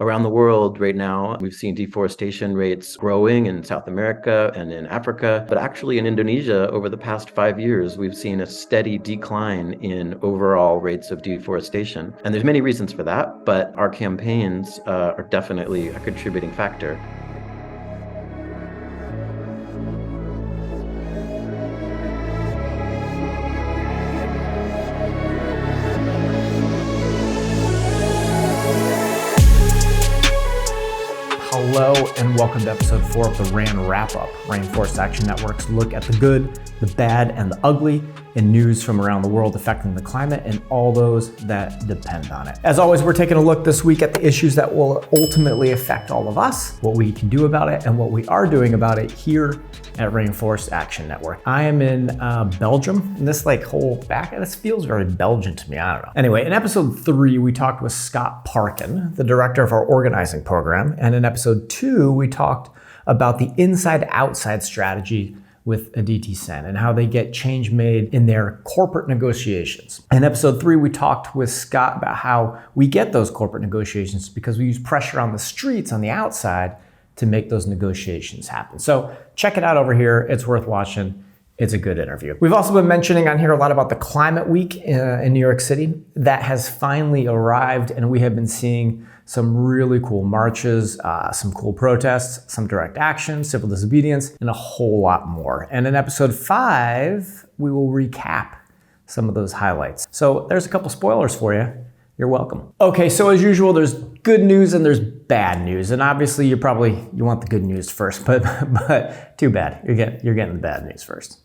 Around the world right now, we've seen deforestation rates growing in South America and in Africa, but actually in Indonesia, over the past 5 years, we've seen a steady decline in overall rates of deforestation. And there's many reasons for that, but our campaigns are definitely a contributing factor. Hello and welcome to episode 4 of the RAN Wrap-Up, Rainforest Action Network's look at the good, the bad, and the ugly in news from around the world affecting the climate and all those that depend on it. As always, we're taking a look this week at the issues that will ultimately affect all of us, what we can do about it, and what we are doing about it here at Rainforest Action Network. I am in Belgium, and this this feels very Belgian to me, I don't know. Anyway, in episode 3, we talked with Scott Parkin, the director of our organizing program, and in episode 2, we talked about the inside-outside strategy with Aditi Sen and how they get change made in their corporate negotiations. In episode 3, we talked with Scott about how we get those corporate negotiations because we use pressure on the streets on the outside to make those negotiations happen. So check it out over here. It's worth watching. It's a good interview. We've also been mentioning on here a lot about the Climate Week in New York City. That has finally arrived, and we have been seeing some really cool marches, some cool protests, some direct action, civil disobedience, and a whole lot more. And in episode 5, we will recap some of those highlights. So there's a couple spoilers for you. You're welcome. Okay, so as usual, there's good news and there's bad news. And obviously you want the good news first, but too bad. You're getting the bad news first.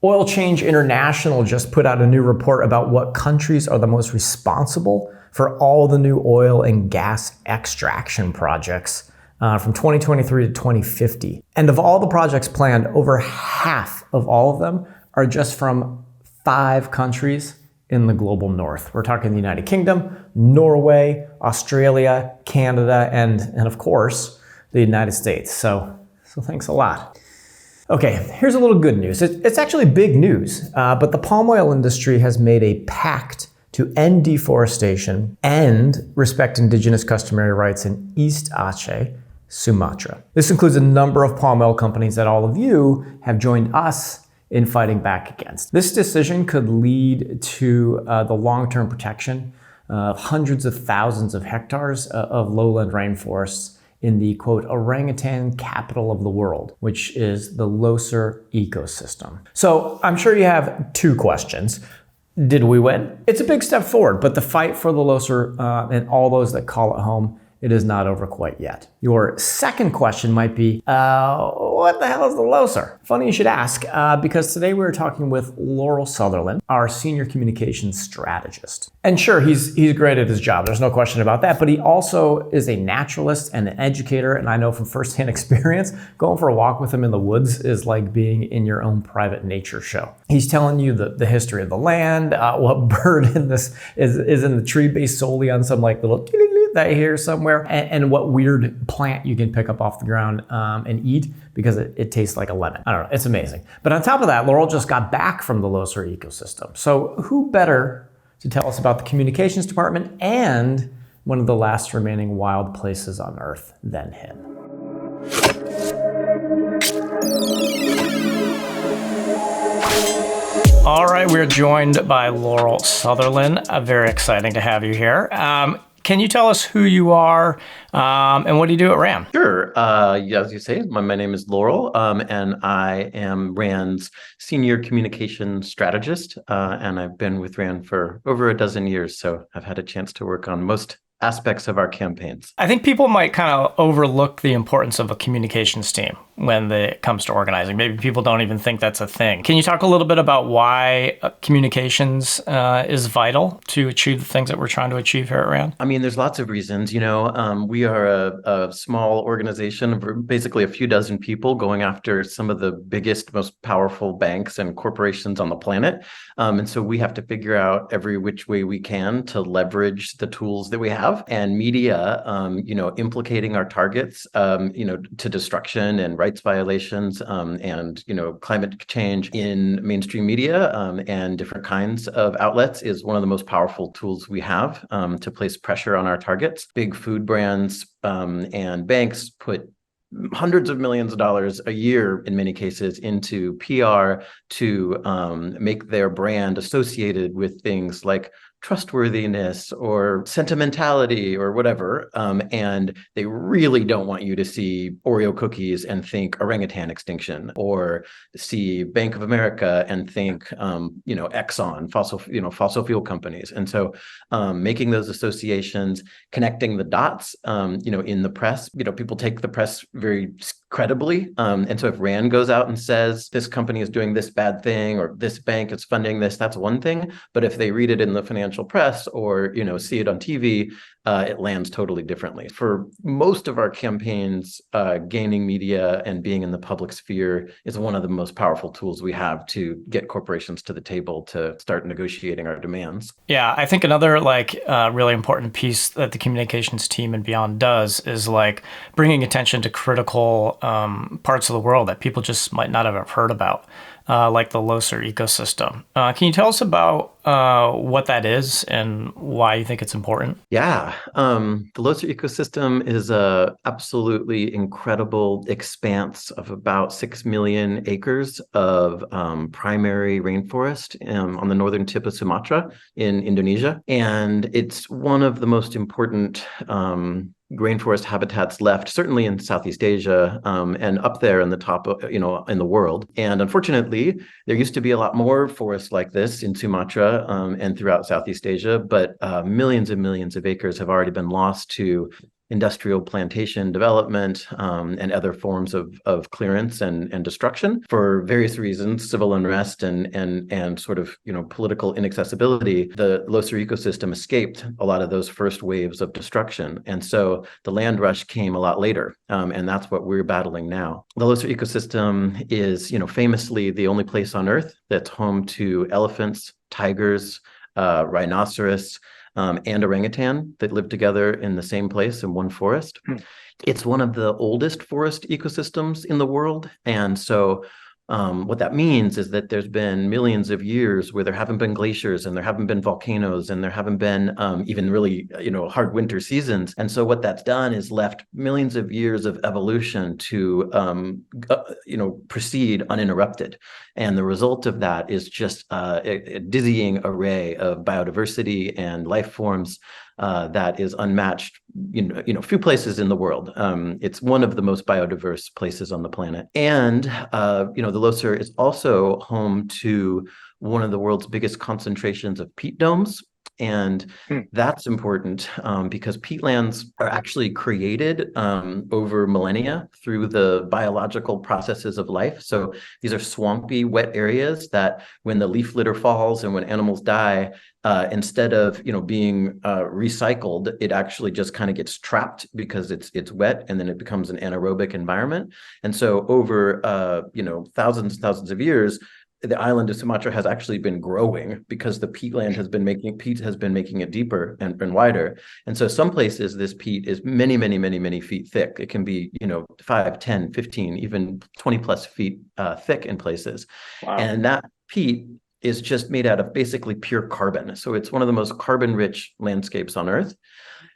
Oil Change International just put out a new report about what countries are the most responsible for all the new oil and gas extraction projects from 2023 to 2050. And of all the projects planned, over half of all of them are just from 5 countries in the global north. We're talking the United Kingdom, Norway, Australia, Canada, and of course, the United States. So thanks a lot. Okay, here's a little good news. It's actually big news, but the palm oil industry has made a pact to end deforestation and respect indigenous customary rights in East Aceh, Sumatra. This includes a number of palm oil companies that all of you have joined us in fighting back against. This decision could lead to the long-term protection of hundreds of thousands of hectares of lowland rainforests in the, quote, orangutan capital of the world, which is the Leuser Ecosystem. So I'm sure you have 2 questions. Did we win? It's a big step forward, but the fight for the Leuser and all those that call it home, it is not over quite yet. Your second question might be, what the hell is the Leuser? Funny you should ask, because today we're talking with Laurel Sutherlin, our senior communications strategist. And sure, he's great at his job. There's no question about that, but he also is a naturalist and an educator. And I know from firsthand experience, going for a walk with him in the woods is like being in your own private nature show. He's telling you the history of the land, what bird in this is in the tree based solely on some like little that you hear somewhere, and what weird plant you can pick up off the ground and eat because it tastes like a lemon. I don't know, it's amazing. But on top of that, Laurel just got back from the Leuser Ecosystem. So who better to tell us about the communications department and one of the last remaining wild places on Earth than him? All right, we're joined by Laurel Sutherlin. Very exciting to have you here. Can you tell us who you are and what do you do at RAN? Sure. As you say, my name is Laurel, and I am RAN's senior communication strategist, and I've been with RAN for over a dozen years, so I've had a chance to work on most aspects of our campaigns. I think people might kind of overlook the importance of a communications team when it comes to organizing. Maybe people don't even think that's a thing. Can you talk a little bit about why communications is vital to achieve the things that we're trying to achieve here at RAN? I mean, there's lots of reasons. We are a small organization of basically a few dozen people going after some of the biggest, most powerful banks and corporations on the planet. And so we have to figure out every which way we can to leverage the tools that we have, and media, implicating our targets, to destruction and rights violations and climate change in mainstream media and different kinds of outlets is one of the most powerful tools we have to place pressure on our targets. Big food brands and banks put hundreds of millions of dollars a year, in many cases, into PR to make their brand associated with things like trustworthiness or sentimentality or whatever. And they really don't want you to see Oreo cookies and think orangutan extinction, or see Bank of America and think, Exxon, fossil fuel companies. And so making those associations, connecting the dots, in the press, people take the press very credibly. And so if Rand goes out and says this company is doing this bad thing or this bank is funding this, that's one thing. But if they read it in the financial press or see it on TV, it lands totally differently. For most of our campaigns, gaining media and being in the public sphere is one of the most powerful tools we have to get corporations to the table to start negotiating our demands. Yeah, I think another really important piece that the communications team and beyond does is bringing attention to critical parts of the world that people just might not have heard about. Like the Leuser Ecosystem. Can you tell us about what that is and why you think it's important? Yeah, the Leuser Ecosystem is a absolutely incredible expanse of about 6 million acres of primary rainforest on the northern tip of Sumatra in Indonesia. And it's one of the most important rainforest habitats left, certainly in Southeast Asia and up there in the top, in the world. And unfortunately, there used to be a lot more forests like this in Sumatra and throughout Southeast Asia, but millions and millions of acres have already been lost to industrial plantation development and other forms of clearance and destruction for various reasons, civil unrest and sort of political inaccessibility. The Leuser ecosystem escaped a lot of those first waves of destruction, and so the land rush came a lot later, and that's what we're battling now. The Leuser ecosystem is famously the only place on Earth that's home to elephants, tigers, rhinoceros, and orangutan that live together in the same place in one forest. It's one of the oldest forest ecosystems in the world. And so what that means is that there's been millions of years where there haven't been glaciers and there haven't been volcanoes and there haven't been even really, hard winter seasons. And so what that's done is left millions of years of evolution to, proceed uninterrupted. And the result of that is just a dizzying array of biodiversity and life forms that is unmatched, few places in the world. It's one of the most biodiverse places on the planet. And, the Leuser is also home to one of the world's biggest concentrations of peat domes. And that's important because peatlands are actually created over millennia through the biological processes of life. So these are swampy, wet areas that when the leaf litter falls and when animals die, instead of being recycled, it actually just kind of gets trapped because it's wet, and then it becomes an anaerobic environment. And so over thousands and thousands of years, the island of Sumatra has actually been growing because the peat has been making it deeper and wider. And so some places this peat is many, many, many, many feet thick. It can be 5, 10, 15, even 20 plus feet thick in places. Wow. And that peat is just made out of basically pure carbon. So it's one of the most carbon-rich landscapes on Earth.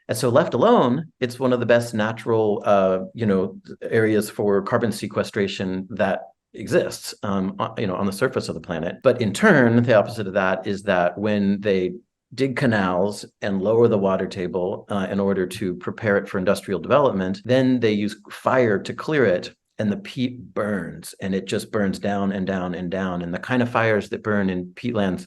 And so left alone, it's one of the best natural areas for carbon sequestration that exists on the surface of the planet. But in turn, the opposite of that is that when they dig canals and lower the water table in order to prepare it for industrial development, then they use fire to clear it. And the peat burns, and it just burns down and down and down. And the kind of fires that burn in peatlands,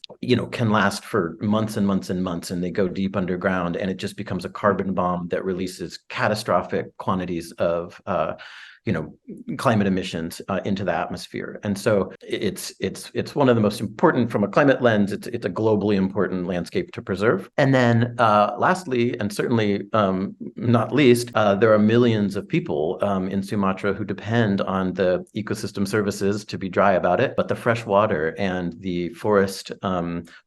can last for months and months and months, and they go deep underground, and it just becomes a carbon bomb that releases catastrophic quantities of climate emissions into the atmosphere. And so it's one of the most important from a climate lens. It's a globally important landscape to preserve. And then lastly, and certainly not least, there are millions of people in Sumatra who depend on the ecosystem services to be dry about it, but the fresh water and the forest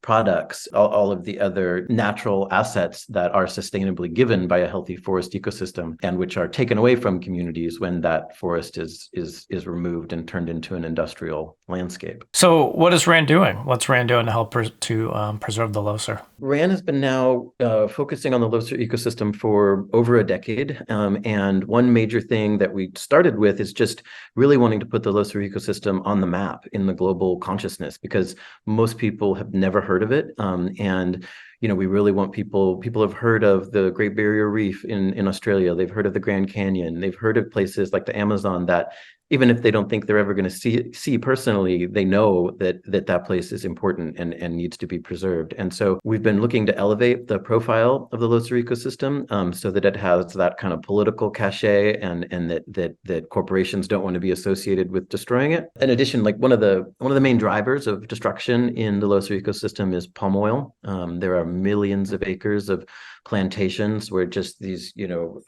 products, all of the other natural assets that are sustainably given by a healthy forest ecosystem and which are taken away from communities when that that forest is removed and turned into an industrial landscape. So what is RAN doing? What's RAN doing to help preserve the Leuser? RAN has been now focusing on the Leuser ecosystem for over a decade. And one major thing that we started with is just really wanting to put the Leuser ecosystem on the map in the global consciousness, because most people have never heard of it. And we really want people have heard of the Great Barrier Reef in Australia. They've heard of the Grand Canyon. They've heard of places like the Amazon that, even if they don't think they're ever going to see personally, they know that place is important and needs to be preserved. And so we've been looking to elevate the profile of the Leuser ecosystem so that it has that kind of political cachet and that corporations don't want to be associated with destroying it. In addition, like one of the main drivers of destruction in the Leuser ecosystem is palm oil. There are millions of acres of plantations where just these,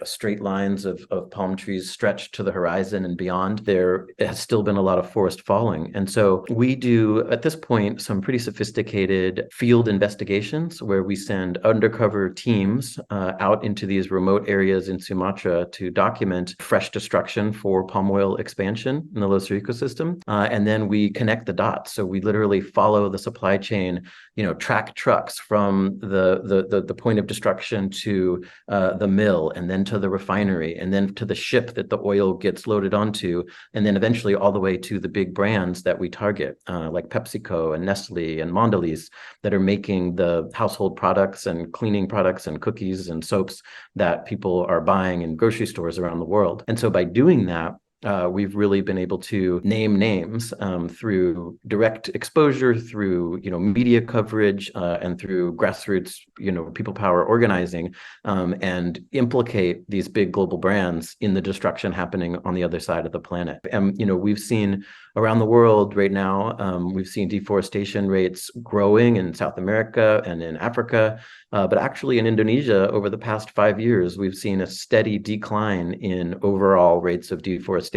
straight lines of palm trees stretch to the horizon and beyond. There has still been a lot of forest falling. And so we do, at this point, some pretty sophisticated field investigations where we send undercover teams out into these remote areas in Sumatra to document fresh destruction for palm oil expansion in the Leuser ecosystem. And then we connect the dots. So we literally follow the supply chain, track trucks from the point of destruction to the mill, and then to the refinery, and then to the ship that the oil gets loaded onto, and then eventually all the way to the big brands that we target, like PepsiCo and Nestle and Mondelez, that are making the household products and cleaning products and cookies and soaps that people are buying in grocery stores around the world. And so by doing that, we've really been able to name names through direct exposure, through media coverage, and through grassroots people power organizing, and implicate these big global brands in the destruction happening on the other side of the planet. And we've seen around the world right now, we've seen deforestation rates growing in South America and in Africa. But actually in Indonesia, over the past 5 years, we've seen a steady decline in overall rates of deforestation.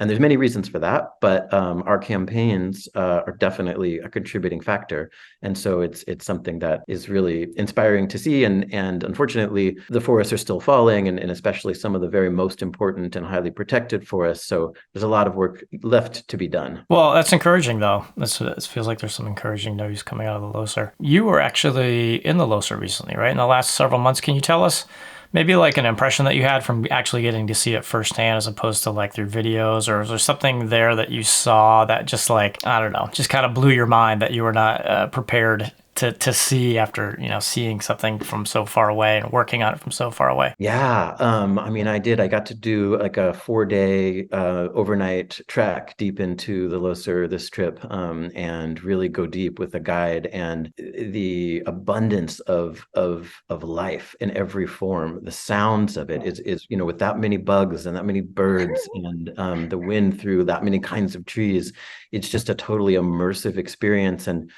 And there's many reasons for that, but our campaigns are definitely a contributing factor. And so it's something that is really inspiring to see. And unfortunately, the forests are still falling, and especially some of the very most important and highly protected forests. So there's a lot of work left to be done. Well, that's encouraging, though. It feels like there's some encouraging news coming out of the Leuser. You were actually in the Leuser recently, right? In the last several months. Can you tell us maybe like an impression that you had from actually getting to see it firsthand as opposed to like through videos, or is there something there that you saw that just just kind of blew your mind that you were not prepared to see after, seeing something from so far away and working on it from so far away? Yeah. I did. I got to do like a 4-day overnight trek deep into the Leuser this trip, and really go deep with a guide, and the abundance of life in every form. The sounds of it is with that many bugs and that many birds and the wind through that many kinds of trees, it's just a totally immersive experience. And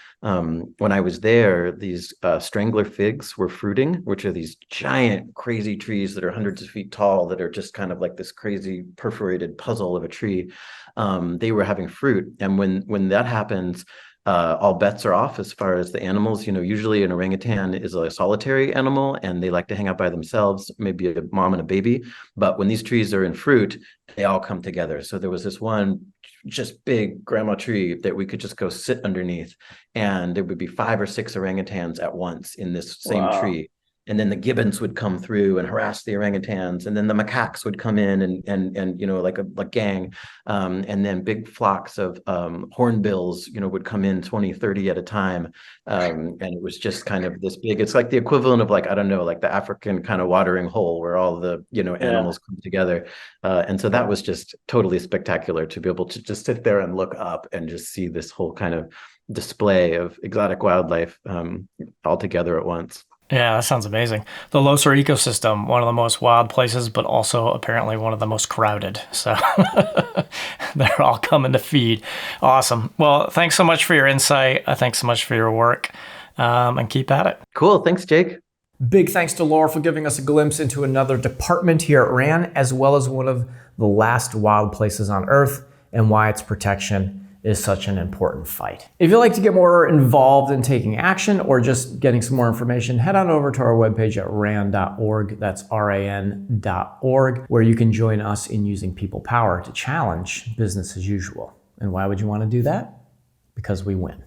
when I was there, these strangler figs were fruiting, which are these giant, crazy trees that are hundreds of feet tall, that are just kind of like this crazy perforated puzzle of a tree. They were having fruit. And when that happens, all bets are off as far as the animals. Usually an orangutan is a solitary animal and they like to hang out by themselves, maybe a mom and a baby. But when these trees are in fruit, they all come together. So there was this one just big grandma tree that we could just go sit underneath, and there would be 5 or 6 orangutans at once in this same tree. And then the gibbons would come through and harass the orangutans, and then the macaques would come in and like a gang, and then big flocks of hornbills would come in 20, 30 at a time, and it was just kind of this big. It's like the equivalent of like, I don't know, like the African kind of watering hole where all the animals come together, and so that was just totally spectacular to be able to just sit there and look up and just see this whole kind of display of exotic wildlife all together at once. Yeah, that sounds amazing. The Leuser ecosystem, one of the most wild places, but also apparently one of the most crowded. So they're all coming to feed. Awesome. Well, thanks so much for your insight. Thanks so much for your work, and keep at it. Cool. Thanks, Jake. Big thanks to Laurel for giving us a glimpse into another department here at RAN, as well as one of the last wild places on Earth and why its protection is such an important fight. If you'd like to get more involved in taking action or just getting some more information, head on over to our webpage at ran.org. That's RAN.org, where you can join us in using people power to challenge business as usual. And why would you want to do that? Because we win.